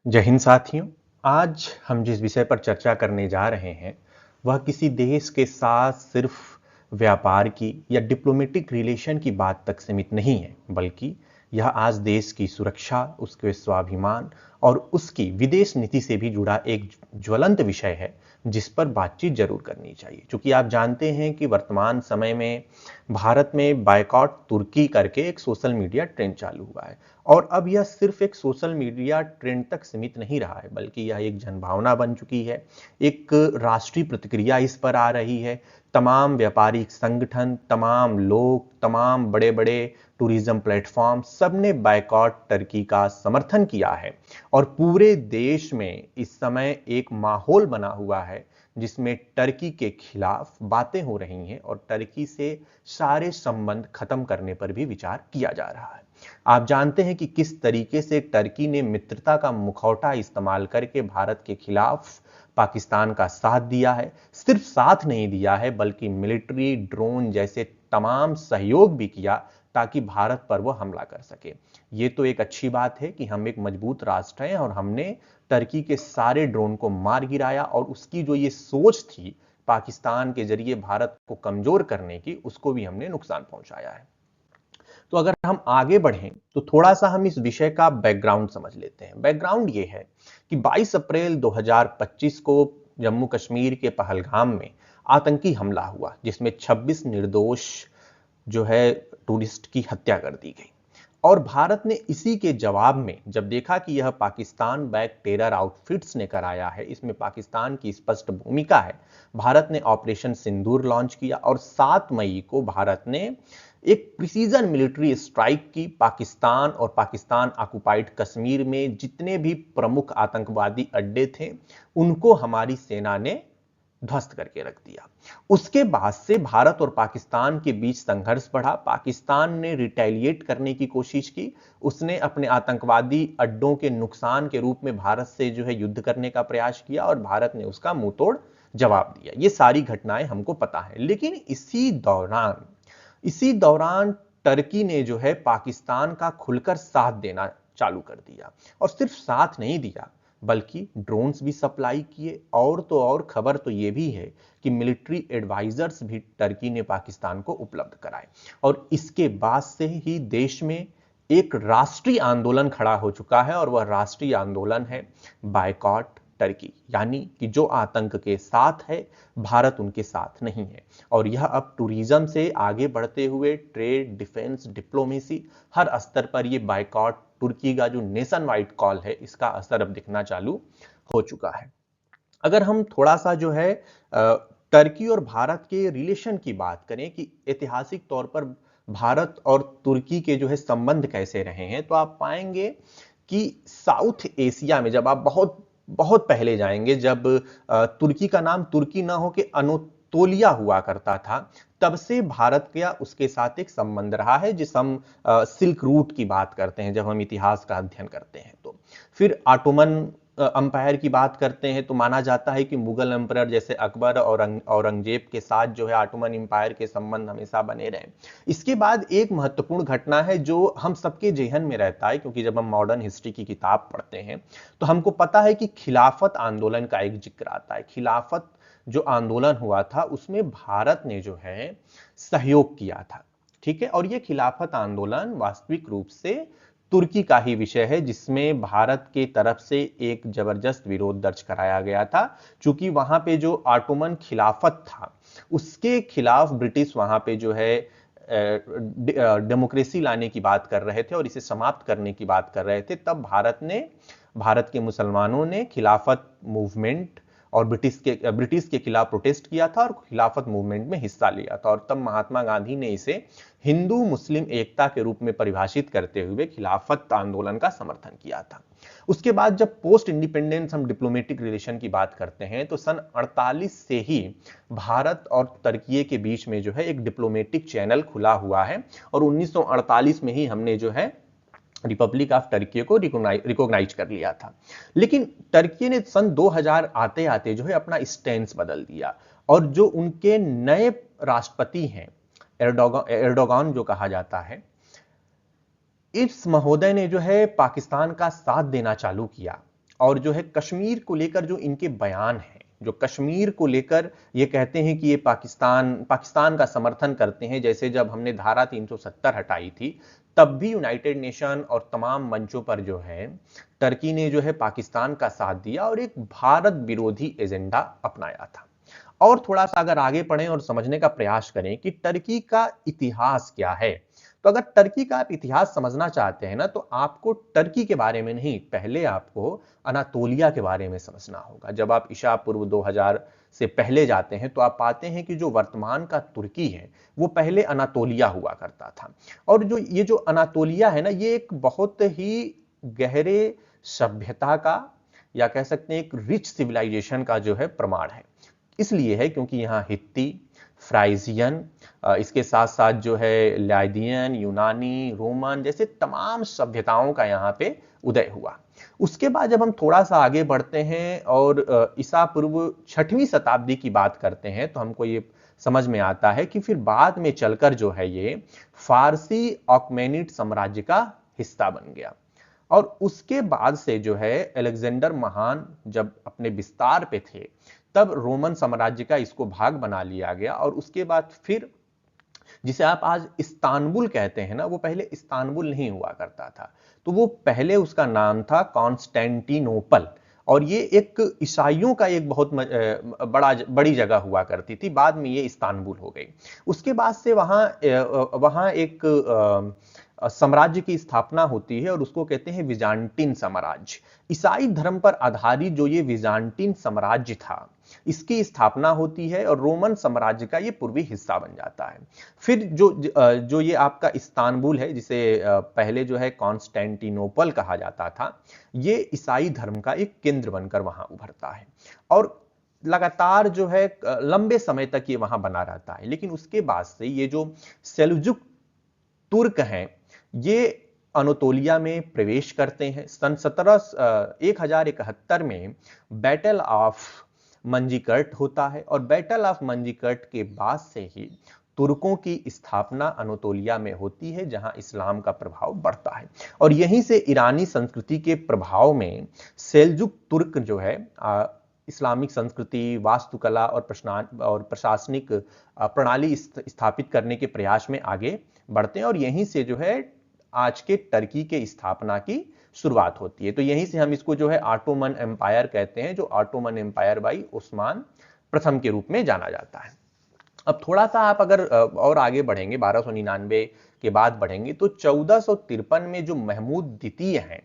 जय हिंद साथियों। आज हम जिस विषय पर चर्चा करने जा रहे हैं वह किसी देश के साथ सिर्फ व्यापार की या डिप्लोमेटिक रिलेशन की बात तक सीमित नहीं है, बल्कि यह आज देश की सुरक्षा, उसके स्वाभिमान और उसकी विदेश नीति से भी जुड़ा एक ज्वलंत विषय है जिस पर बातचीत जरूर करनी चाहिए। क्योंकि आप जानते हैं कि वर्तमान समय में भारत में बायकॉट तुर्की करके एक सोशल मीडिया ट्रेंड चालू हुआ है और अब यह सिर्फ एक सोशल मीडिया ट्रेंड तक सीमित नहीं रहा है, बल्कि यह एक जनभावना बन चुकी है। एक राष्ट्रीय प्रतिक्रिया इस पर आ रही है। तमाम व्यापारिक संगठन, तमाम लोग, तमाम बड़े बड़े टूरिज्म प्लेटफॉर्म सबने बायकॉट टर्की का समर्थन किया है और पूरे देश में इस समय एक माहौल बना हुआ है जिसमें टर्की के खिलाफ बातें हो रही हैं और टर्की से सारे संबंध खत्म करने पर भी विचार किया जा रहा है। आप जानते हैं कि किस तरीके से टर्की ने मित्रता का मुखौटा इस्तेमाल करके भारत के खिलाफ पाकिस्तान का साथ दिया है। सिर्फ साथ नहीं दिया है बल्कि मिलिट्री, ड्रोन जैसे तमाम सहयोग भी किया ताकि भारत पर वो हमला कर सके। ये तो एक अच्छी बात है कि हम एक मजबूत राष्ट्र हैं और हमने टर्की के सारे ड्रोन को मार गिराया और उसकी जो ये सोच थी पाकिस्तान के जरिए भारत को कमजोर करने की, उसको भी हमने नुकसान पहुंचाया है। तो अगर हम आगे बढ़ें तो थोड़ा सा हम इस विषय का बैकग्राउंड समझ लेते हैं। बैकग्राउंड ये है कि 22 अप्रैल 2025 को जम्मू कश्मीर के पहलगाम में आतंकी हमला हुआ जिसमें 26 निर्दोष जो है टूरिस्ट की हत्या कर दी गई। और भारत ने इसी के जवाब में जब देखा कि यह पाकिस्तान बैक टेरर आउटफिट्स ने कराया है, इसमें पाकिस्तान की स्पष्ट भूमिका है, भारत ने ऑपरेशन सिंदूर लॉन्च किया और 7 मई को भारत ने एक प्रिसीजन मिलिट्री स्ट्राइक की। पाकिस्तान और पाकिस्तान ऑक्युपाइड कश्मीर में जितने भी प्रमुख आतंकवादी अड्डे थे उनको हमारी सेना ने ध्वस्त करके रख दिया। उसके बाद से भारत और पाकिस्तान के बीच संघर्ष बढ़ा। पाकिस्तान ने रिटेलिएट करने की कोशिश की। उसने अपने आतंकवादी अड्डों के नुकसान के रूप में भारत से जो है युद्ध करने का प्रयास किया और भारत ने उसका मुंहतोड़ जवाब दिया। ये सारी घटनाएं हमको पता है। लेकिन इसी दौरान टर्की ने जो है पाकिस्तान का खुलकर साथ देना चालू कर दिया और सिर्फ साथ नहीं दिया बल्कि ड्रोन्स भी सप्लाई किए। और तो और खबर तो यह भी है कि मिलिट्री एडवाइजर्स भी टर्की ने पाकिस्तान को उपलब्ध कराए और इसके बाद से ही देश में एक राष्ट्रीय आंदोलन खड़ा हो चुका है और वह राष्ट्रीय आंदोलन है बायकॉट टर्की, यानी कि जो आतंक के साथ है भारत उनके साथ नहीं है। और यह अब टूरिज्म से आगे बढ़ते हुए ट्रेड, डिफेंस, डिप्लोमेसी हर स्तर पर यह बायकॉट तुर्की का जो नेशन वाइड कॉल है इसका असर अब दिखना चालू हो चुका है। अगर हम थोड़ा सा जो है टर्की और भारत के रिलेशन की बात करें कि ऐतिहासिक तौर पर भारत और तुर्की के जो है संबंध कैसे रहे हैं, तो आप पाएंगे कि साउथ एशिया में जब आप बहुत बहुत पहले जाएंगे, जब तुर्की का नाम तुर्की ना हो के अनतोलिया हुआ करता था, तब से भारत का उसके साथ एक संबंध रहा है। जिस हम सिल्क रूट की बात करते हैं जब हम इतिहास का अध्ययन करते हैं, तो फिर ऑटोमन अंपायर की बात करते हैं तो माना जाता है कि मुगल एम्परर जैसे अकबर और औरंगजेब के साथ जो है ऑटोमन एम्पायर के संबंध हमेशा बने रहे। इसके बाद एक महत्वपूर्ण घटना है जो हम सबके जेहन में रहता है, क्योंकि जब हम मॉडर्न हिस्ट्री की किताब पढ़ते हैं तो हमको पता है कि खिलाफत आंदोलन का एक जिक्र आता है। खिलाफत जो आंदोलन हुआ था उसमें भारत ने जो है सहयोग किया था, ठीक है। और यह खिलाफत आंदोलन वास्तविक रूप से तुर्की का ही विषय है जिसमें भारत के तरफ से एक जबरदस्त विरोध दर्ज कराया गया था, क्योंकि वहां पे जो ऑटोमन खिलाफत था उसके खिलाफ ब्रिटिश वहां पे जो है डेमोक्रेसी लाने की बात कर रहे थे और इसे समाप्त करने की बात कर रहे थे। तब भारत के मुसलमानों ने खिलाफत मूवमेंट और ब्रिटिश के खिलाफ प्रोटेस्ट किया था और खिलाफत मूवमेंट में हिस्सा लिया था। और तब महात्मा गांधी ने इसे हिंदू मुस्लिम एकता के रूप में परिभाषित करते हुए खिलाफत आंदोलन का समर्थन किया था। उसके बाद जब पोस्ट इंडिपेंडेंस हम डिप्लोमेटिक रिलेशन की बात करते हैं तो सन 48 से ही भारत और तुर्की के बीच में जो है एक डिप्लोमेटिक चैनल खुला हुआ है और 1948 में ही हमने जो है रिपब्लिक ऑफ टर्की को रिकॉग्नाइज कर लिया था। लेकिन टर्की ने सन 2000 आते आते जो है अपना स्टैंस बदल दिया और जो उनके नए राष्ट्रपति हैं एर्डोगान जो कहा जाता है, इस महोदय ने जो है पाकिस्तान का साथ देना चालू किया और जो है कश्मीर को लेकर जो इनके बयान हैं, जो कश्मीर को लेकर ये कहते हैं कि ये पाकिस्तान का समर्थन करते हैं, जैसे जब हमने धारा 370 हटाई थी तब भी यूनाइटेड नेशन और तमाम मंचों पर जो है टर्की ने जो है पाकिस्तान का साथ दिया और एक भारत विरोधी एजेंडा अपनाया था। और थोड़ा सा अगर आगे पढ़ें और समझने का प्रयास करें कि टर्की का इतिहास क्या है, तो अगर टर्की का आप इतिहास समझना चाहते हैं ना, तो आपको टर्की के बारे में नहीं, पहले आपको अनातोलिया के बारे में समझना होगा। जब आप ईसा पूर्व 2000 से पहले जाते हैं तो आप पाते हैं कि जो वर्तमान का तुर्की है वो पहले अनातोलिया हुआ करता था। और जो अनातोलिया है ना, ये एक बहुत ही गहरे सभ्यता का, या कह सकते हैं एक रिच सिविलाइजेशन का जो है प्रमाण है। इसलिए है क्योंकि यहाँ हित्ती, फ्राइजियन, इसके साथ साथ जो है लाइदियन, यूनानी, रोमन जैसे तमाम सभ्यताओं का यहाँ पे उदय हुआ। उसके बाद जब हम थोड़ा सा आगे बढ़ते हैं और ईसा पूर्व 6वीं शताब्दी की बात करते हैं तो हमको ये समझ में आता है कि फिर बाद में चलकर जो है ये फारसी ऑक्मेनिड साम्राज्य का हिस्सा बन गया। और उसके बाद से जो है अलेक्जेंडर महान जब अपने विस्तार पे थे तब रोमन साम्राज्य का इसको भाग बना लिया गया। और उसके बाद फिर जिसे आप आज इस्तांबुल कहते हैं ना, वो पहले इस्तांबुल नहीं हुआ करता था, तो वो पहले उसका नाम था कॉन्स्टेंटिनोपल। और ये एक ईसाइयों का एक बहुत बड़ी जगह हुआ करती थी, बाद में ये इस्तांबुल हो गई। उसके बाद से वहां एक साम्राज्य की स्थापना होती है और उसको कहते हैं विजांटिन साम्राज्य। ईसाई धर्म पर आधारित जो ये विजांटिन साम्राज्य था, इसकी स्थापना होती है और रोमन साम्राज्य का ये पूर्वी हिस्सा बन जाता है। फिर जो ये आपका इस्तांबुल है, जिसे पहले जो है कॉन्स्टेंटिनोपल कहा जाता था, ये ईसाई धर्म का एक केंद्र बनकर वहां उभरता है और लगातार जो है लंबे समय तक ये वहां बना रहता है। लेकिन उसके बाद से ये जो सेल्जुक तुर्क हैं, ये अनातोलिया में प्रवेश करते हैं। सन 1071 में बैटल ऑफ मंजीकर्ट होता है और बैटल ऑफ मंजीकर्ट के बाद से ही तुर्कों की स्थापना अनातोलिया में होती है, जहां इस्लाम का प्रभाव बढ़ता है। और यहीं से ईरानी संस्कृति के प्रभाव में सेल्जुक तुर्क जो है इस्लामिक संस्कृति, वास्तुकला और प्रशासनिक प्रणाली स्थापित करने के प्रयास में आगे बढ़ते हैं और यहीं से जो है आज के टर्की के स्थापना की शुरुआत होती है। तो यहीं से हम इसको जो है ऑटोमन एम्पायर कहते हैं, जो ऑटोमन एम्पायर बाई उस्मान प्रथम के रूप में जाना जाता है। अब थोड़ा सा आप अगर और आगे बढ़ेंगे, 1299 के बाद बढ़ेंगे, तो 1453 में जो महमूद द्वितीय हैं,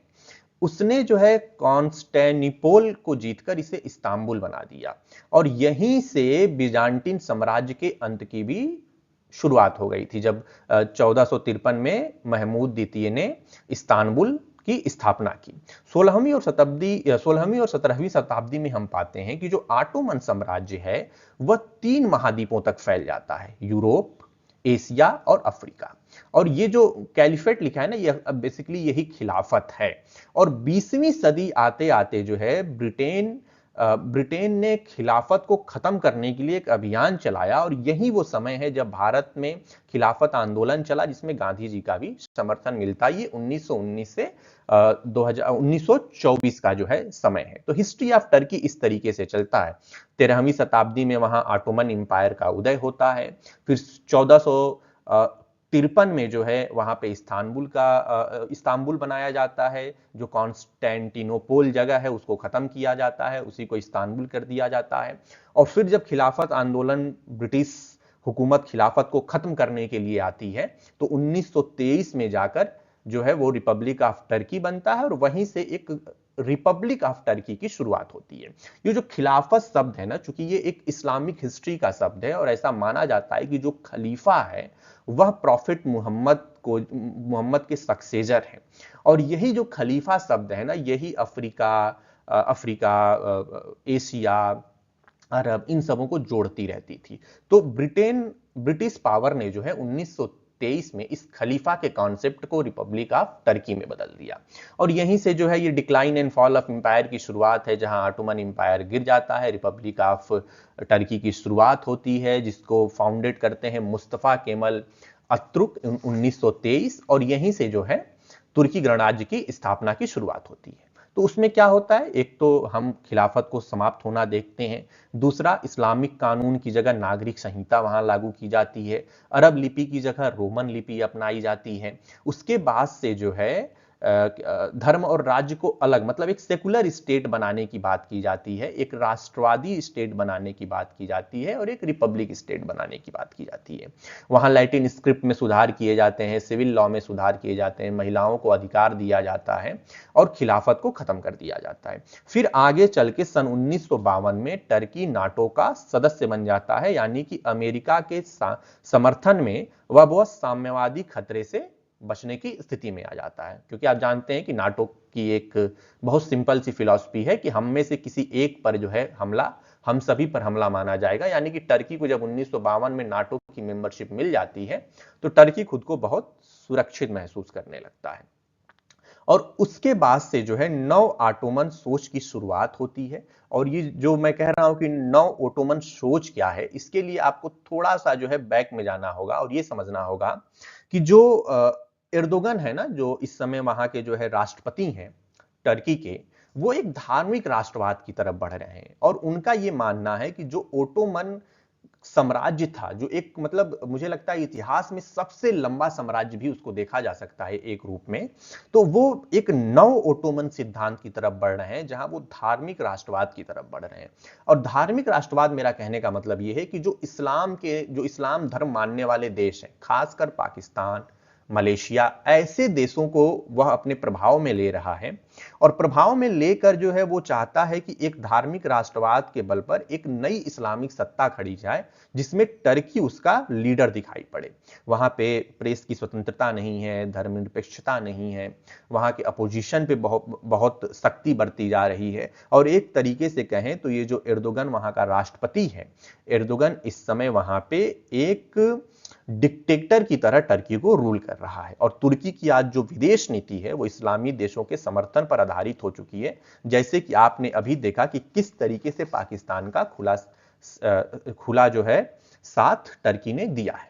उसने जो है कॉन्स्टेंटिनोपल को जीतकर इसे इस्तांबुल बना दिया और यहीं से बिजांटिन साम्राज्य के अंत की भी शुरुआत हो गई थी, जब 1453 में महमूद द्वितीय ने इस्तांबुल की स्थापना की। 16वीं और 17वीं शताब्दी में हम पाते हैं कि जो ऑटोमन साम्राज्य है वह 3 महाद्वीपों तक फैल जाता है, यूरोप, एशिया और अफ्रीका। और ये जो कैलिफेट लिखा है ना, ये बेसिकली यही खिलाफत है। और 20वीं सदी आते आते जो है ब्रिटेन ने खिलाफत को खत्म करने के लिए एक अभियान चलाया और यही वो समय है जब भारत में खिलाफत आंदोलन चला, जिसमें गांधी जी का भी समर्थन मिलता। ये 1919 से 1924 का जो है समय है। तो हिस्ट्री ऑफ टर्की इस तरीके से चलता है। 13वीं शताब्दी में वहां ऑटोमन एम्पायर का उदय होता है। फिर 1453 में जो है वहां पे इस्तांबुल बनाया जाता है। जो कॉन्स्टेंटिनोपल जगह है उसको खत्म किया जाता है, उसी को इस्तांबुल कर दिया जाता है। और फिर जब खिलाफत आंदोलन, ब्रिटिश हुकूमत खिलाफत को खत्म करने के लिए आती है, तो 1923 में जाकर जो है वो रिपब्लिक ऑफ टर्की बनता है और वहीं से एक रिपब्लिक ऑफ टर्की की शुरुआत होती है। ये जो खिलाफत शब्द है ना, चूंकि ये एक इस्लामिक हिस्ट्री का शब्द है और ऐसा माना जाता है कि जो खलीफा है वह प्रॉफिट मोहम्मद के सक्सेसर हैं। और यही जो खलीफा शब्द है ना, यही अफ्रीका, एशिया, अरब, इन सबों को जोड़ती रहती थी। तो ब्रिटिश पावर ने जो है 1923 में इस खलीफा के कॉन्सेप्ट को रिपब्लिक ऑफ टर्की में बदल दिया। और यहीं से जो है ये decline and fall of empire की शुरुआत है, जहां ऑटोमन एम्पायर गिर जाता है, रिपब्लिक ऑफ टर्की की शुरुआत होती है, जिसको फाउंडेड करते हैं मुस्तफा केमल अतुर्क 1923। और यहीं से जो है तुर्की गणराज्य की स्थापना की शुरुआत होती है। तो उसमें क्या होता है, एक तो हम खिलाफत को समाप्त होना देखते हैं, दूसरा इस्लामिक कानून की जगह नागरिक संहिता वहां लागू की जाती है, अरब लिपि की जगह रोमन लिपि अपनाई जाती है। उसके बाद से जो है धर्म और राज्य को अलग, मतलब एक सेकुलर स्टेट बनाने की बात की जाती है, एक राष्ट्रवादी स्टेट बनाने की बात की जाती है और एक रिपब्लिक स्टेट बनाने की बात की जाती है। वहां लैटिन स्क्रिप्ट में सुधार किए जाते हैं, सिविल लॉ में सुधार किए जाते हैं, महिलाओं को अधिकार दिया जाता है और खिलाफत को खत्म कर दिया जाता है। फिर आगे चल के सन 1952 में टर्की नाटो का सदस्य बन जाता है, यानी कि अमेरिका के समर्थन में वह साम्यवादी खतरे से बचने की स्थिति में आ जाता है। क्योंकि आप जानते हैं कि नाटो की एक बहुत सिंपल सी फिलॉसफी है कि हम में से किसी एक पर जो है हमला हम सभी पर हमला माना जाएगा, यानी कि टर्की को जब 1952 में नाटो की मेंबरशिप मिल जाती है तो टर्की खुद को बहुत सुरक्षित महसूस करने लगता है। और उसके बाद से जो है नव ऑटोमन सोच की शुरुआत होती है। और ये जो मैं कह रहा हूं कि नव ऑटोमन सोच क्या है, इसके लिए आपको थोड़ा सा जो है बैक में जाना होगा और ये समझना होगा कि जो एर्दोगन है ना, जो इस समय वहां के जो है राष्ट्रपति हैं टर्की के, वो एक धार्मिक राष्ट्रवाद की तरफ बढ़ रहे हैं। और उनका ये मानना है कि जो ओटोमन साम्राज्य था, जो एक मतलब मुझे लगता है इतिहास में सबसे लंबा साम्राज्य भी उसको देखा जा सकता है एक रूप में, तो वो एक नव ओटोमन सिद्धांत की तरफ बढ़ रहे हैं, जहां वो धार्मिक राष्ट्रवाद की तरफ बढ़ रहे हैं। और धार्मिक राष्ट्रवाद, मेरा कहने का मतलब ये है कि जो इस्लाम धर्म मानने वाले देश हैं, खासकर पाकिस्तान, मलेशिया, ऐसे देशों को वह अपने प्रभाव में ले रहा है। और प्रभाव में लेकर जो है वो चाहता है कि एक धार्मिक राष्ट्रवाद के बल पर एक नई इस्लामिक सत्ता खड़ी जाए, जिसमें टर्की उसका लीडर दिखाई पड़े। वहां पे प्रेस की स्वतंत्रता नहीं है, धर्मनिरपेक्षता नहीं है, वहां के अपोजिशन पे बहुत बहुत सख्ती बरती जा रही है। और एक तरीके से कहें तो ये जो एर्दोगन वहां का राष्ट्रपति है, एर्दोगन इस समय वहां पे एक डिक्टेटर की तरह टर्की को रूल कर रहा है। और तुर्की की आज जो विदेश नीति है वो इस्लामी देशों के समर्थन पर आधारित हो चुकी है, जैसे कि आपने अभी देखा कि किस तरीके से पाकिस्तान का खुला जो है साथ टर्की ने दिया है।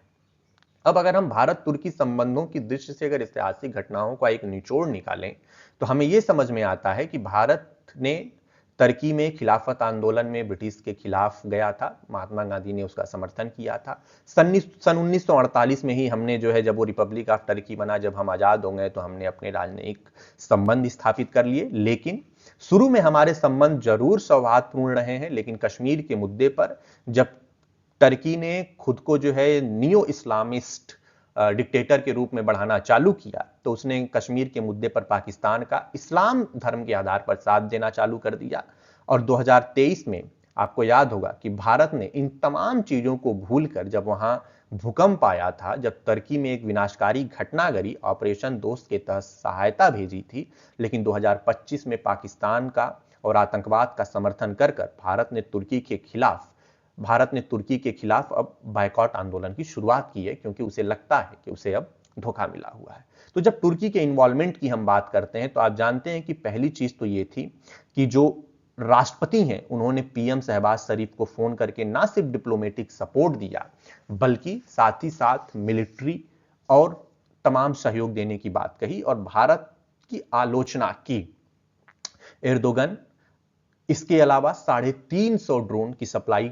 अब अगर हम भारत तुर्की संबंधों की दृष्टि से अगर ऐतिहासिक घटनाओं का एक निचोड़ निकालें तो हमें यह समझ में आता है कि भारत ने टर्की में खिलाफत आंदोलन में ब्रिटिश के खिलाफ गया था, महात्मा गांधी ने उसका समर्थन किया था। सन 1948 में ही हमने जो है, जब वो रिपब्लिक ऑफ टर्की बना, जब हम आजाद हो गए, तो हमने अपने राजनयिक संबंध स्थापित कर लिए। लेकिन शुरू में हमारे संबंध जरूर सौहार्दपूर्ण रहे हैं, लेकिन कश्मीर के मुद्दे पर जब टर्की ने खुद को जो है नियो इस्लामिस्ट डिक्टेटर के रूप में बढ़ाना चालू किया, तो उसने कश्मीर के मुद्दे पर पाकिस्तान का इस्लाम धर्म के आधार पर साथ देना चालू कर दिया। और 2023 में आपको याद होगा कि भारत ने इन तमाम चीजों को भूलकर, जब वहां भूकंप आया था, जब टर्की में एक विनाशकारी घटना घटी, ऑपरेशन दोस्त के तहत सहायता भेजी थी, लेकिन 2025 में पाकिस्तान का और आतंकवाद का समर्थन कर भारत ने तुर्की के खिलाफ अब बायकॉट आंदोलन की शुरुआत की है, क्योंकि उसे लगता है कि उसे अब धोखा मिला हुआ है। तो जब तुर्की के इन्वॉल्वमेंट की हम बात करते हैं तो आप जानते हैं कि पहली चीज तो ये थी कि जो राष्ट्रपति हैं उन्होंने पीएम शहबाज शरीफ को फोन करके ना सिर्फ डिप्लोमेटिक सपोर्ट दिया, बल्कि साथ ही साथ मिलिट्री और तमाम सहयोग देने की बात कही और भारत की आलोचना की। एर्दोगन इसके अलावा 350 ड्रोन की सप्लाई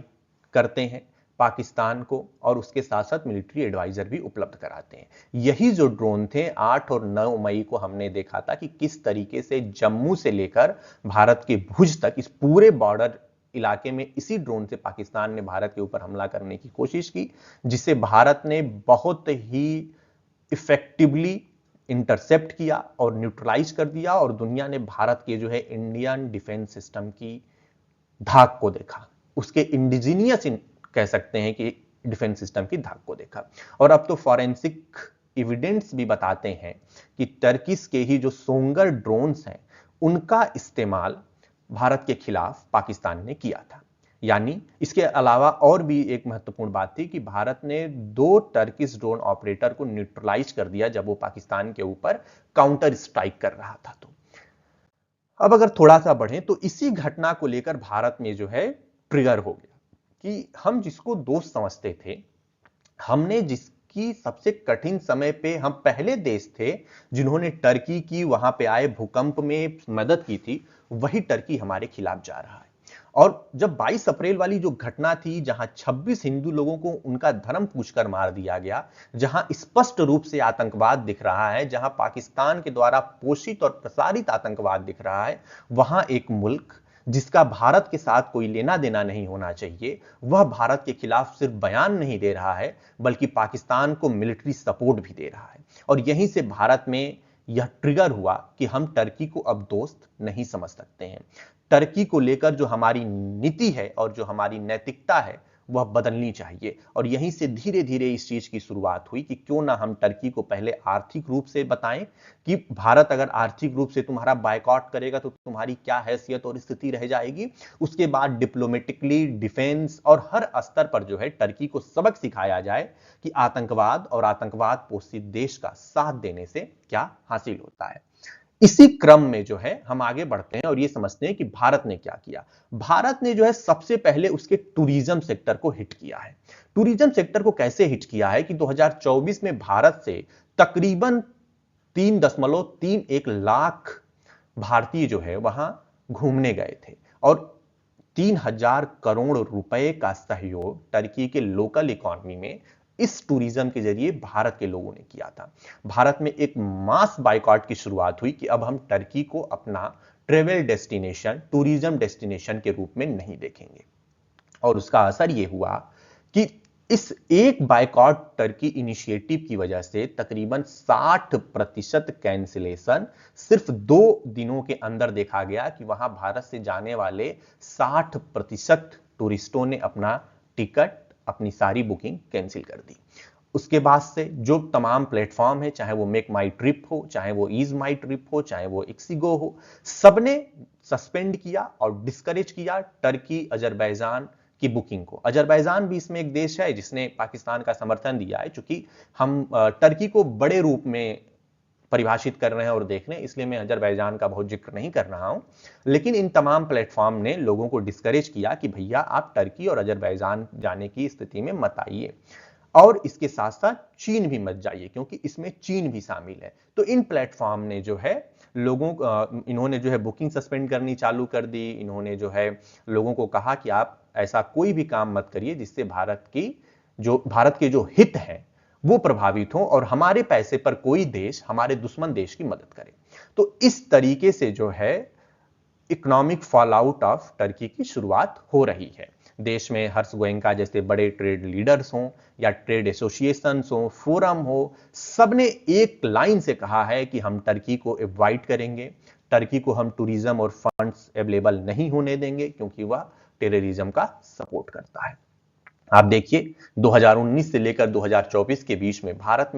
करते हैं पाकिस्तान को, और उसके साथ साथ मिलिट्री एडवाइजर भी उपलब्ध कराते हैं। यही जो ड्रोन थे, 8 और 9 मई को हमने देखा था कि किस तरीके से जम्मू से लेकर भारत के भुज तक इस पूरे बॉर्डर इलाके में इसी ड्रोन से पाकिस्तान ने भारत के ऊपर हमला करने की कोशिश की, जिसे भारत ने बहुत ही इफेक्टिवली इंटरसेप्ट किया और न्यूट्रलाइज कर दिया। और दुनिया ने भारत के जो है इंडियन डिफेंस सिस्टम की धाक को देखा, उसके इंडिजीनियस कह सकते हैं कि डिफेंस सिस्टम की धाक को देखा। और अब तो फॉरेंसिक एविडेंस भी बताते हैं कि टर्किश के ही जो सोंगर ड्रोन्स हैं उनका इस्तेमाल भारत के खिलाफ पाकिस्तान ने किया था। यानी इसके अलावा और भी एक महत्वपूर्ण बात थी कि भारत ने 2 टर्किश ड्रोन ऑपरेटर को न्यूट्रलाइज कर दिया जब वो पाकिस्तान के ऊपर काउंटर स्ट्राइक कर रहा था। तो अब अगर थोड़ा सा बढ़े तो इसी घटना को लेकर भारत में जो है ट्रिगर हो गया कि हम जिसको दोस्त समझते थे, हमने की सबसे कठिन समय पे हम पहले देश थे जिन्होंने टर्की की वहां पे आए भूकंप में मदद की थी, वही टर्की हमारे खिलाफ जा रहा है। और जब 22 अप्रैल वाली जो घटना थी जहां 26 हिंदू लोगों को उनका धर्म पूछकर मार दिया गया, जहां स्पष्ट रूप से आतंकवाद दिख रहा है, जहां पाकिस्तान के द्वारा पोषित और प्रसारित आतंकवाद दिख रहा है, वहां एक मुल्क जिसका भारत के साथ कोई लेना देना नहीं होना चाहिए, वह भारत के खिलाफ सिर्फ बयान नहीं दे रहा है बल्कि पाकिस्तान को मिलिट्री सपोर्ट भी दे रहा है। और यहीं से भारत में यह ट्रिगर हुआ कि हम टर्की को अब दोस्त नहीं समझ सकते हैं। टर्की को लेकर जो हमारी नीति है और जो हमारी नैतिकता है वह बदलनी चाहिए। और यहीं से धीरे धीरे इस चीज की शुरुआत हुई कि क्यों ना हम टर्की को पहले आर्थिक रूप से बताएं कि भारत अगर आर्थिक रूप से तुम्हारा बायकॉट करेगा तो तुम्हारी क्या हैसियत और स्थिति रह जाएगी। उसके बाद डिप्लोमेटिकली, डिफेंस और हर स्तर पर जो है टर्की को सबक सिखाया जाए कि आतंकवाद और आतंकवाद पोषित देश का साथ देने से क्या हासिल होता है। इसी क्रम में जो है हम आगे बढ़ते हैं और ये समझते हैं कि भारत ने क्या किया। भारत ने जो है सबसे पहले उसके टूरिज्म सेक्टर को हिट किया है। टूरिज्म सेक्टर को कैसे हिट किया है कि 2024 में भारत से तकरीबन 3.31 लाख भारतीय जो है वहां घूमने गए थे और 3,000 करोड़ रुपए का सहयोग टर्की के लोकल इकोनॉमी में इस टूरिज्म के जरिए भारत के लोगों ने किया था। भारत में एक मास बाइकॉट की शुरुआत हुई कि अब हम टर्की को अपना ट्रेवल डेस्टिनेशन, टूरिज्म डेस्टिनेशन के रूप में नहीं देखेंगे। और उसका असर यह हुआ कि इस एक बाइकॉट टर्की इनिशिएटिव की वजह से तकरीबन 60% कैंसिलेशन सिर्फ 2 दिनों के अंदर देखा गया कि वहां भारत से जाने वाले 60% टूरिस्टों ने अपना टिकट, अपनी सारी बुकिंग कैंसिल कर दी। उसके बाद से जो तमाम प्लेटफॉर्म है, चाहे वो मेक माई ट्रिप हो, चाहे वो ईज माई ट्रिप हो, चाहे वो इक्सिगो हो, सबने सस्पेंड किया और डिस्करेज किया टर्की अजरबैजान की बुकिंग को। अजरबैजान भी इसमें एक देश है जिसने पाकिस्तान का समर्थन दिया है। चूंकि हम टर्की को बड़े रूप में परिभाषित कर रहे हैं और देख रहे हैं, इसलिए मैं अजरबैजान का बहुत जिक्र नहीं कर रहा हूं। लेकिन इन तमाम प्लेटफॉर्म ने लोगों को डिस्करेज किया कि भैया आप टर्की और अजरबैजान जाने की स्थिति में मत आइए और इसके साथ साथ चीन भी मत जाइए क्योंकि इसमें चीन भी शामिल है। तो इन प्लेटफॉर्म ने जो है इन्होंने जो है बुकिंग सस्पेंड करनी चालू कर दी। इन्होंने जो है लोगों को कहा कि आप ऐसा कोई भी काम मत करिए जिससे भारत के जो हित हैं वो प्रभावित हो और हमारे पैसे पर कोई देश हमारे दुश्मन देश की मदद करे। तो इस तरीके से जो है इकोनॉमिक फॉलआउट ऑफ टर्की की शुरुआत हो रही है। देश में हर्ष गोयनका जैसे बड़े ट्रेड लीडर्स हों या ट्रेड एसोसिएशंस हों, फोरम हो, सबने एक लाइन से कहा है कि हम टर्की को अवॉइड करेंगे, टर्की को हम टूरिज्म और फंड्स अवेलेबल नहीं होने देंगे क्योंकि वह टेररिज्म का सपोर्ट करता है। आप देखिए 2019 से लेकर 2024 के बीच में भारत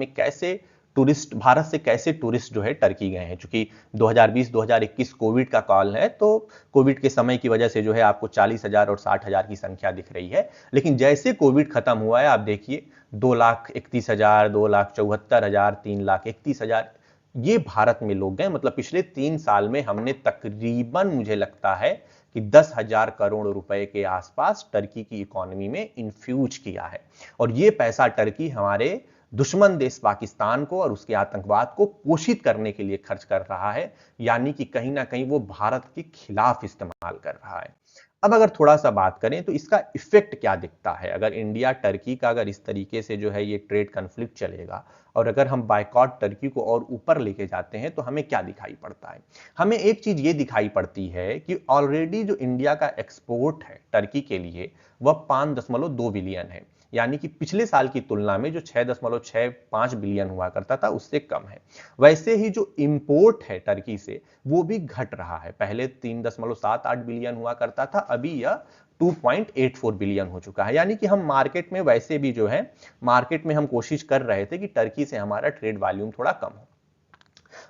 से कैसे टूरिस्ट जो है टर्की गए हैं। चूंकि 2020-2021 कोविड का कॉल है तो कोविड के समय की वजह से जो है आपको 40,000 और 60,000 की संख्या दिख रही है। लेकिन जैसे कोविड खत्म हुआ है आप देखिए 2,31,000, 2,74,000, 3,31,000 ये भारत में लोग गए। मतलब पिछले 3 साल में हमने तकरीबन, मुझे लगता है कि 10,000 करोड़ रुपए के आसपास टर्की की इकोनॉमी में इन्फ्यूज किया है। और ये पैसा टर्की हमारे दुश्मन देश पाकिस्तान को और उसके आतंकवाद को पोषित करने के लिए खर्च कर रहा है, यानी कि कहीं ना कहीं वो भारत के खिलाफ इस्तेमाल कर रहा है। अब अगर थोड़ा सा बात करें तो इसका इफेक्ट क्या दिखता है अगर इंडिया टर्की का अगर इस तरीके से जो है ये ट्रेड कन्फ्लिक्ट चलेगा और अगर हम बायकॉट टर्की को और ऊपर लेके जाते हैं तो हमें क्या दिखाई पड़ता है। हमें एक चीज ये दिखाई पड़ती है कि ऑलरेडी जो इंडिया का एक्सपोर्ट है टर्की के लिए वह 5.2 बिलियन है, यानी कि पिछले साल की तुलना में जो 6.65 बिलियन हुआ करता था उससे कम है। वैसे ही जो इंपोर्ट है टर्की से वो भी घट रहा है। पहले 3.78 बिलियन हुआ करता था, अभी यह 2.84 बिलियन हो चुका है। यानी कि हम मार्केट में वैसे भी जो है मार्केट में हम कोशिश कर रहे थे कि टर्की से हमारा ट्रेड वॉल्यूम थोड़ा कम हो।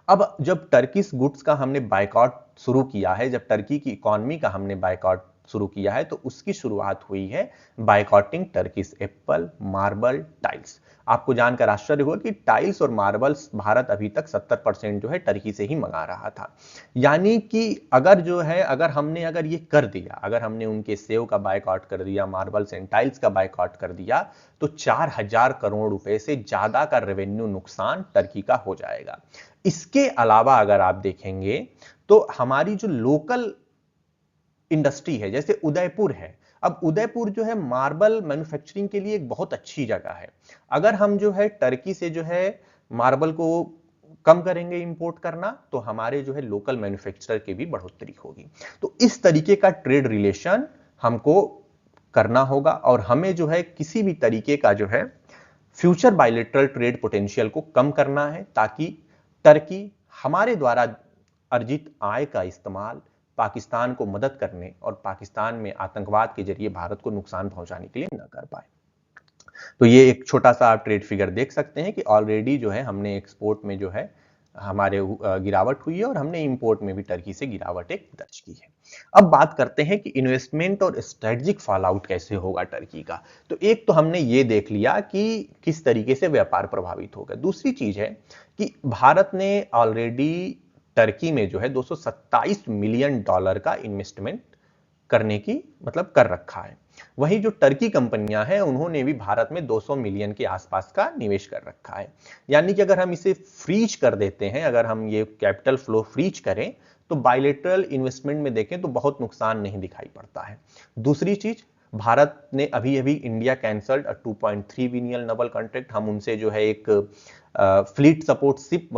अब जब टर्किश गुड्स का हमने बायकॉट शुरू किया है, जब टर्की की इकोनॉमी का हमने बायकॉट शुरू किया है, तो उसकी शुरुआत हुई है बायकॉटिंग टर्कीज एप्पल, मार्बल, टाइल्स। आपको जानकर आश्चर्य होगा कि टाइल्स और मार्बल्स भारत अभी तक 70% जो है टर्की से ही मंगा रहा था। यानी कि अगर जो है अगर ये कर दिया, अगर हमने उनके सेव का बायकॉट कर दिया, मार्बल्स एंड टाइल्स का बायकॉट कर दिया, तो 4000 करोड़ रुपए से ज्यादा का रेवेन्यू नुकसान टर्की का हो जाएगा। इसके अलावा अगर आप देखेंगे तो हमारी जो लोकल इंडस्ट्री है, जैसे उदयपुर है, अब उदयपुर जो है मार्बल मैन्युफैक्चरिंग के लिए एक बहुत अच्छी जगह है। अगर हम जो है टर्की से जो है मार्बल को कम करेंगे इंपोर्ट करना, तो हमारे जो है लोकल मैन्युफैक्चरर की भी बढ़ोतरी होगी। तो इस तरीके का ट्रेड रिलेशन हमको करना होगा और हमें जो है किसी भी तरीके का जो है फ्यूचर बायलैटरल ट्रेड पोटेंशियल को कम करना है, ताकि टर्की हमारे द्वारा अर्जित आय का इस्तेमाल पाकिस्तान को मदद करने और पाकिस्तान में आतंकवाद के जरिए भारत को नुकसान पहुंचाने के लिए न कर पाए। तो ये एक छोटा सा आप ट्रेड फिगर देख सकते हैं कि ऑलरेडी जो है हमने एक्सपोर्ट में जो है हमारे गिरावट हुई है और हमने इंपोर्ट में भी टर्की से गिरावट एक दर्ज की है। अब बात करते हैं कि इन्वेस्टमेंट और स्ट्रेटेजिक फॉल आउट कैसे होगा टर्की का। तो एक तो हमने ये देख लिया कि किस तरीके से व्यापार प्रभावित होगा। दूसरी चीज है कि भारत ने ऑलरेडी टर्की में जो है 227 मिलियन डॉलर का इन्वेस्टमेंट करने की मतलब कर रखा है। वहीं जो टर्की कंपनियां हैं उन्होंने भी भारत में 200 मिलियन के आसपास का निवेश कर रखा है। यानी कि अगर हम इसे फ्रीज कर देते हैं, अगर हम ये कैपिटल फ्लो फ्रीज करें, तो बायलैटरल इन्वेस्टमेंट में देखें तो बहुत नुकसान नहीं दिखाई पड़ता है। दूसरी चीज, भारत ने अभी अभी India cancelled 2.3 billion Naval contract. हम उनसे जो है एक फ्लीट सपोर्ट शिप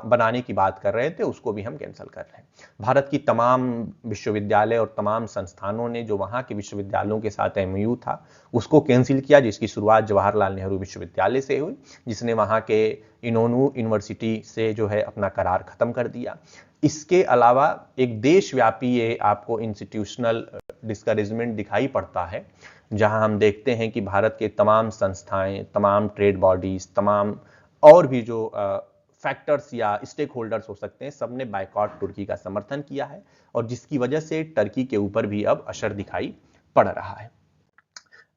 बनाने की बात कर रहे थे, उसको भी हम कैंसिल कर रहे हैं। भारत की तमाम विश्वविद्यालय और तमाम संस्थानों ने जो वहां के विश्वविद्यालयों के साथ एमओयू था उसको कैंसिल किया, जिसकी शुरुआत जवाहरलाल नेहरू विश्वविद्यालय से हुई, जिसने वहां के इनोनू यूनिवर्सिटी से जो है अपना करार खत्म कर दिया। इसके अलावा एक देशव्यापी ये आपको इंस्टीट्यूशनल डिस्करेजमेंट दिखाई पड़ता है, जहां हम देखते हैं कि भारत के तमाम संस्थाएं, तमाम ट्रेड बॉडीज, तमाम और भी जो फैक्टर्स या स्टेक होल्डर्स हो सकते हैं, सबने बायकॉट तुर्की का समर्थन किया है और जिसकी वजह से टर्की के ऊपर भी अब असर दिखाई पड़ रहा है।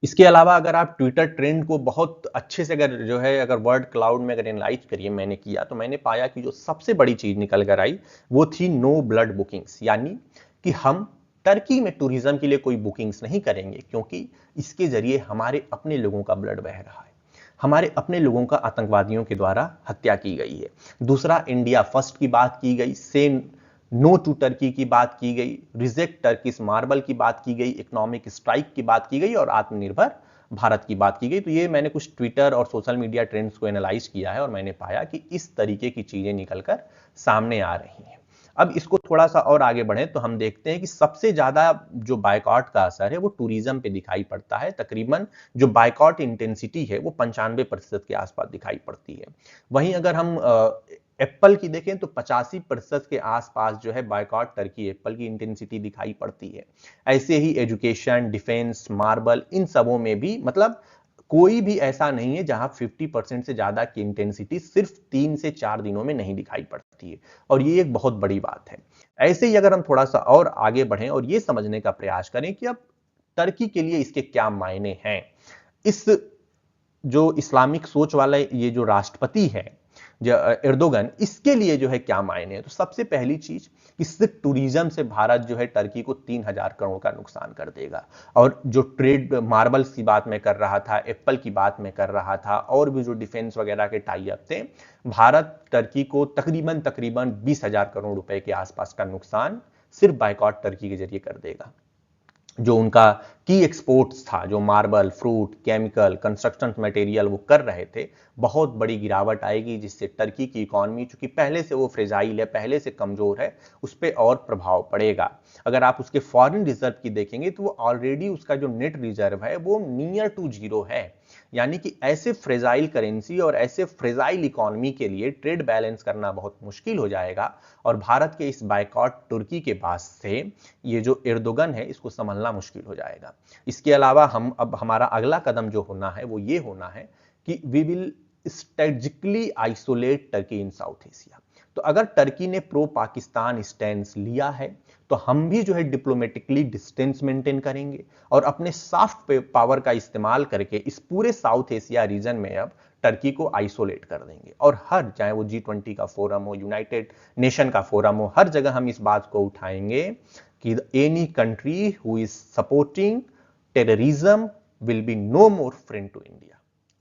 इसके अलावा अगर आप ट्विटर ट्रेंड को बहुत अच्छे से अगर वर्ड क्लाउड में अगर एनालाइज करिए, मैंने किया तो मैंने पाया कि जो सबसे बड़ी चीज निकल कर आई वो थी नो ब्लड बुकिंग्स। यानी कि हम टर्की में टूरिज्म के लिए कोई बुकिंग्स नहीं करेंगे, क्योंकि इसके जरिए हमारे अपने लोगों का ब्लड बह रहा है, हमारे अपने लोगों का आतंकवादियों के द्वारा हत्या की गई है। दूसरा, इंडिया फर्स्ट की बात की गई, सेम नो टू टर्की की बात की गई, रिजेक्ट टर्किश मार्बल की बात की गई, इकोनॉमिक स्ट्राइक की बात की गई और आत्मनिर्भर भारत की बात की गई। तो ये मैंने कुछ ट्विटर और सोशल मीडिया ट्रेंड्स को एनालाइज किया है और मैंने पाया कि इस तरीके की चीजें निकलकर सामने आ रही हैं। अब इसको थोड़ा सा और आगे बढ़े तो हम देखते हैं कि सबसे ज्यादा जो बायकॉट का असर है वो टूरिज्म पे दिखाई पड़ता है। तकरीबन जो बायकॉट इंटेंसिटी है वो 95% के आसपास दिखाई पड़ती है। वहीं अगर हम एप्पल की देखें तो 85% के आसपास जो है बायकॉट टर्की एप्पल की इंटेंसिटी दिखाई पड़ती है। ऐसे ही एजुकेशन, डिफेंस, मार्बल, इन सबों में भी मतलब कोई भी ऐसा नहीं है जहां 50% से ज्यादा की इंटेंसिटी सिर्फ 3 से 4 दिनों में नहीं दिखाई पड़ती है, और ये एक बहुत बड़ी बात है। ऐसे ही अगर हम थोड़ा सा और आगे बढ़ें और ये समझने का प्रयास करें कि अब टर्की के लिए इसके क्या मायने हैं, इस जो इस्लामिक सोच वाला ये जो राष्ट्रपति है एर्दोगन, इसके लिए जो है क्या मायने हैं, तो सबसे पहली चीज कि सिर्फ टूरिज्म से भारत जो है टर्की को 3000 करोड़ का नुकसान कर देगा। और जो ट्रेड मार्बल्स की बात में कर रहा था, एप्पल की बात में कर रहा था, और भी जो डिफेंस वगैरह के टाई अप थे, भारत टर्की को तकरीबन 20,000 करोड़ रुपए के आसपास का नुकसान सिर्फ बायकॉट टर्की के जरिए कर देगा। जो उनका की एक्सपोर्ट्स था, जो marble, fruit, chemical, construction material वो कर रहे थे, बहुत बड़ी गिरावट आएगी, जिससे टर्की की इकोनॉमी, चूंकि पहले से वो फ्रेजाइल है, पहले से कमजोर है, उस पर और प्रभाव पड़ेगा। अगर आप उसके फॉरेन रिजर्व की देखेंगे तो वो ऑलरेडी उसका जो नेट रिजर्व है वो नियर टू जीरो है। यानी कि ऐसे फ्रेजाइल करेंसी और ऐसे फ्रेजाइल इकोनॉमी के लिए ट्रेड बैलेंस करना बहुत मुश्किल हो जाएगा। और भारत के इस बायकॉट तुर्की के बाद से ये जो एर्दोगन है इसको संभलना मुश्किल हो जाएगा। इसके अलावा हम अब हमारा अगला कदम जो होना है वो ये होना है कि we will strategically isolate Turkey in South Asia. तो अगर टर्की ने प्रो पाकिस्तान स्टैंड लिया है तो हम भी जो है डिप्लोमेटिकली डिस्टेंस मेंटेन करेंगे और अपने सॉफ्ट पावर का इस्तेमाल करके इस पूरे साउथ एशिया रीजन में अब टर्की को आइसोलेट कर देंगे। और हर, चाहे वो G20 का फोरम हो, यूनाइटेड नेशन का फोरम हो, हर जगह हम इस बात को उठाएंगे कि any country who is supporting terrorism will be no more friend to India.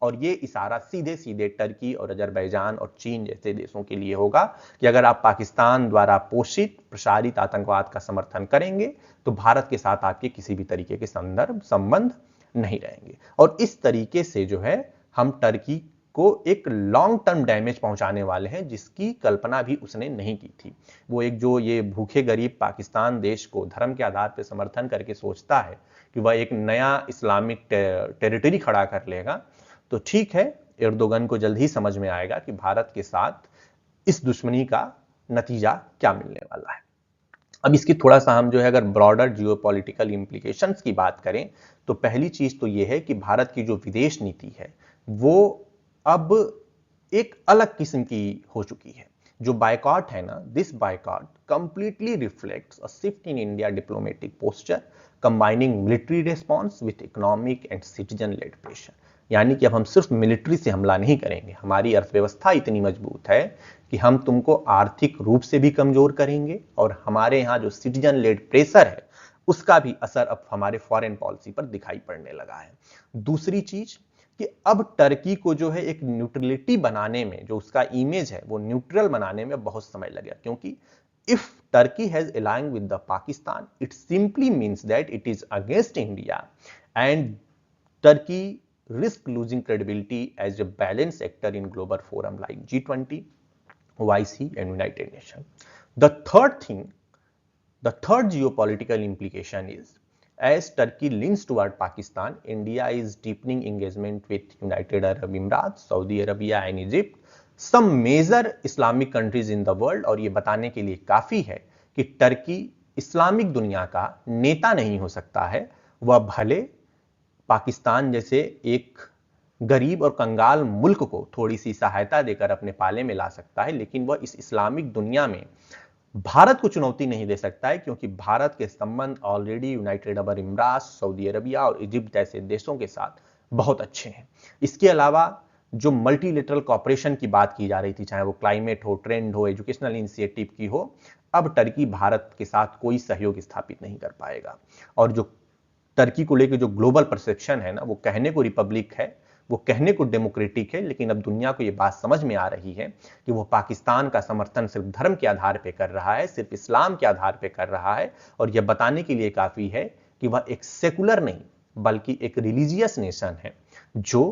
और ये इशारा सीधे सीधे टर्की और अजरबैजान और चीन जैसे देशों के लिए होगा कि अगर आप पाकिस्तान द्वारा पोषित प्रसारित आतंकवाद का समर्थन करेंगे तो भारत के साथ आपके किसी भी तरीके के संबंध नहीं रहेंगे। और इस तरीके से जो है हम टर्की को एक लॉन्ग टर्म डैमेज पहुंचाने वाले हैं जिसकी कल्पना भी उसने नहीं की थी। वो एक जो ये भूखे गरीब पाकिस्तान देश को धर्म के आधार पर समर्थन करके सोचता है कि वह एक नया इस्लामिक टेरिटरी खड़ा कर लेगा, तो ठीक है, एर्दोगन को जल्द ही समझ में आएगा कि भारत के साथ इस दुश्मनी का नतीजा क्या मिलने वाला है। अब इसकी थोड़ा सा हम जो है अगर ब्रॉडर जियोपॉलिटिकल इंप्लीकेशंस की बात करें तो पहली चीज तो यह है कि भारत की जो विदेश नीति है वो अब एक अलग किस्म की हो चुकी है। जो बायकॉट है ना, this boycott completely reflects a shift in India diplomatic posture combining military response with economic and citizen led pressure. यानी कि अब हम सिर्फ मिलिट्री से हमला नहीं करेंगे, हमारी अर्थव्यवस्था इतनी मजबूत है कि हम तुमको आर्थिक रूप से भी कमजोर करेंगे और हमारे यहाँ जो सिटीजन लेड प्रेशर है उसका भी असर अब हमारे फॉरेन पॉलिसी पर दिखाई पड़ने लगा है। दूसरी चीज कि अब टर्की को जो है एक न्यूट्रलिटी बनाने में, जो उसका इमेज है वो न्यूट्रल बनाने में बहुत समय लगेगा, क्योंकि if Turkey has aligning with the Pakistan it simply means that it is against India and Turkey risk losing credibility as a balanced actor in global forum like G20, OIC and United Nations. The third geopolitical implication is as Turkey leans toward Pakistan, India is deepening engagement with United Arab Emirates, Saudi Arabia and Egypt, some major Islamic countries in the world। और ये बताने के लिए काफी है कि Turkey Islamic दुनिया का नेता नहीं हो सकता है, वह भले पाकिस्तान जैसे एक गरीब और कंगाल मुल्क को थोड़ी सी सहायता देकर अपने पाले में ला सकता है, लेकिन वह इस इस्लामिक दुनिया में भारत को चुनौती नहीं दे सकता है, क्योंकि भारत के संबंध already United Arab Emirates, Saudi Arabia और इजिप्ट जैसे देशों के साथ बहुत अच्छे हैं। इसके अलावा जो मल्टीलेटरल कॉपरेशन की बात की जा रही थी, चाहे वो क्लाइमेट हो, ट्रेंड हो, एजुकेशनल इनिशिएटिव की हो, अब टर्की भारत के साथ कोई सहयोग स्थापित नहीं कर पाएगा। और जो टर्की को लेकर जो ग्लोबल परसेप्शन है ना, वो कहने को रिपब्लिक है, वो कहने को डेमोक्रेटिक है, लेकिन अब दुनिया को ये बात समझ में आ रही है कि वो पाकिस्तान का समर्थन सिर्फ धर्म के आधार पे कर रहा है, सिर्फ इस्लाम के आधार पे कर रहा है। और यह बताने के लिए काफी है कि वह एक सेकुलर नहीं बल्कि एक रिलीजियस नेशन है जो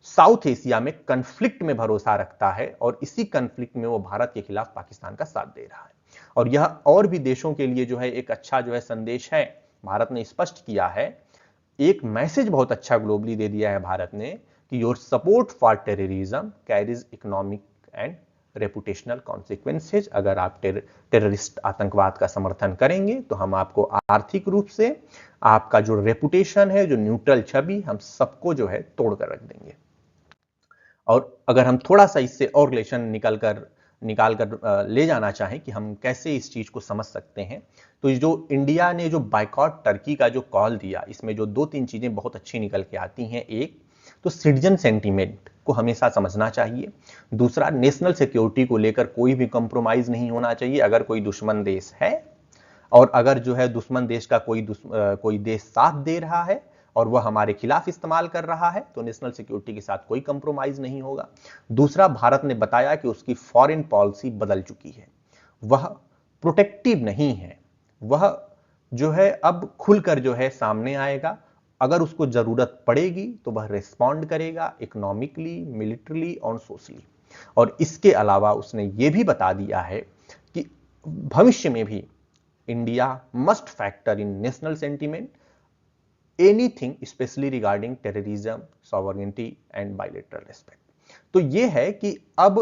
साउथ एशिया में कन्फ्लिक्ट में भरोसा रखता है, और इसी कन्फ्लिक्ट में वो भारत के खिलाफ पाकिस्तान का साथ दे रहा है। और यह और भी देशों के लिए जो है एक अच्छा जो है संदेश है। भारत ने स्पष्ट किया है, एक मैसेज बहुत अच्छा ग्लोबली दे दिया है भारत ने कि your support for terrorism carries economic and reputational consequences. अगर आप टेररिस्ट आतंकवाद का समर्थन करेंगे तो हम आपको आर्थिक रूप से, आपका जो रेपुटेशन है, जो न्यूट्रल छवि, हम सबको जो है तोड़ कर रख देंगे। और अगर हम थोड़ा सा इससे और रिलेशन निकाल कर ले जाना चाहें कि हम कैसे इस चीज को समझ सकते हैं, तो जो इंडिया ने जो बायकॉट टर्की का जो कॉल दिया, इसमें जो 2-3 चीजें बहुत अच्छी निकल के आती हैं। एक तो सिटीजन सेंटीमेंट को हमेशा समझना चाहिए। दूसरा, नेशनल सिक्योरिटी को लेकर कोई भी कंप्रोमाइज नहीं होना चाहिए। अगर कोई दुश्मन देश है और अगर जो है दुश्मन देश का कोई देश साथ दे रहा है और वह हमारे खिलाफ इस्तेमाल कर रहा है, तो नेशनल सिक्योरिटी के साथ कोई कंप्रोमाइज नहीं होगा। दूसरा, भारत ने बताया कि उसकी फॉरेन पॉलिसी बदल चुकी है, वह प्रोटेक्टिव नहीं है, वह जो है अब खुलकर जो है सामने आएगा। अगर उसको जरूरत पड़ेगी तो वह रिस्पॉन्ड करेगा इकोनॉमिकली, मिलिट्रली और सोशली। और इसके अलावा उसने ये भी बता दिया है कि भविष्य में भी India must factor in national sentiment anything specially regarding terrorism, sovereignty and bilateral respect. तो यह है कि अब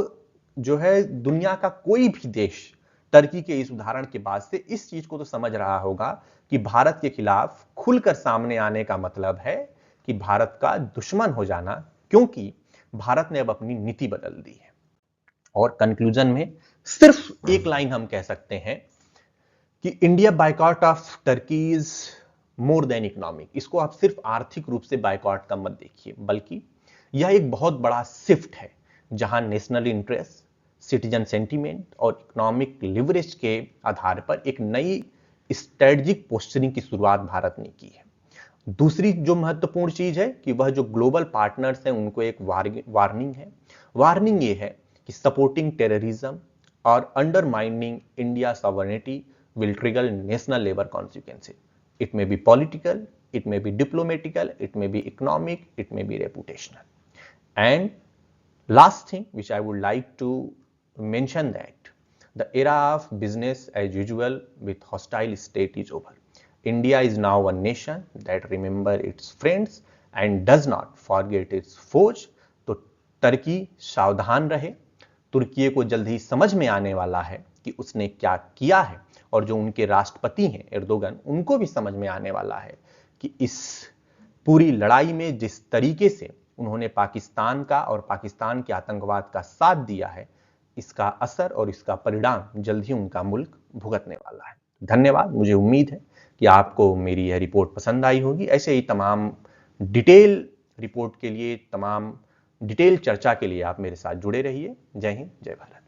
जो है दुनिया का कोई भी देश टर्की के इस उदाहरण के बाद से इस चीज को तो समझ रहा होगा कि भारत के खिलाफ खुलकर सामने आने का मतलब है कि भारत का दुश्मन हो जाना, क्योंकि भारत ने अब अपनी नीति बदल दी है। और कंक्लूजन में सिर्फ एक लाइन हम कह सकते हैं कि India boycott of Turkey is more than economic. इसको आप सिर्फ आर्थिक रूप से बायकॉट का मत देखिए, बल्कि यह एक बहुत बड़ा शिफ्ट है जहां नेशनल इंटरेस्ट, सिटीजन सेंटीमेंट और इकोनॉमिक लिवरेज के आधार पर एक नई स्ट्रेटजिक पोस्चरिंग की शुरुआत भारत ने की है। दूसरी जो महत्वपूर्ण चीज है कि वह जो ग्लोबल पार्टनर्स हैं उनको एक वार्निंग है। वार्निंग ये है कि सपोर्टिंग टेररिज्म और undermining India sovereignty will trigger national labor consequences. It may be political, it may be diplomatical, it may be economic, it may be reputational. And last thing which I would like to mention that the era of business as usual with hostile state is over. India is now a nation that remember its friends and does not forget its foes. तो Turkey सावधान रहे। तुर्की को जल्द ही समझ में आने वाला है कि उसने क्या किया है, और जो उनके राष्ट्रपति हैं एर्दोगन, उनको भी समझ में आने वाला है कि इस पूरी लड़ाई में जिस तरीके से उन्होंने पाकिस्तान का और पाकिस्तान के आतंकवाद का साथ दिया है, इसका असर और इसका परिणाम जल्द ही उनका मुल्क भुगतने वाला है। धन्यवाद। मुझे उम्मीद है कि आपको मेरी यह रिपोर्ट पसंद आई होगी। ऐसे ही तमाम डिटेल रिपोर्ट के लिए, तमाम डिटेल चर्चा के लिए आप मेरे साथ जुड़े रहिए। जय हिंद, जय भारत।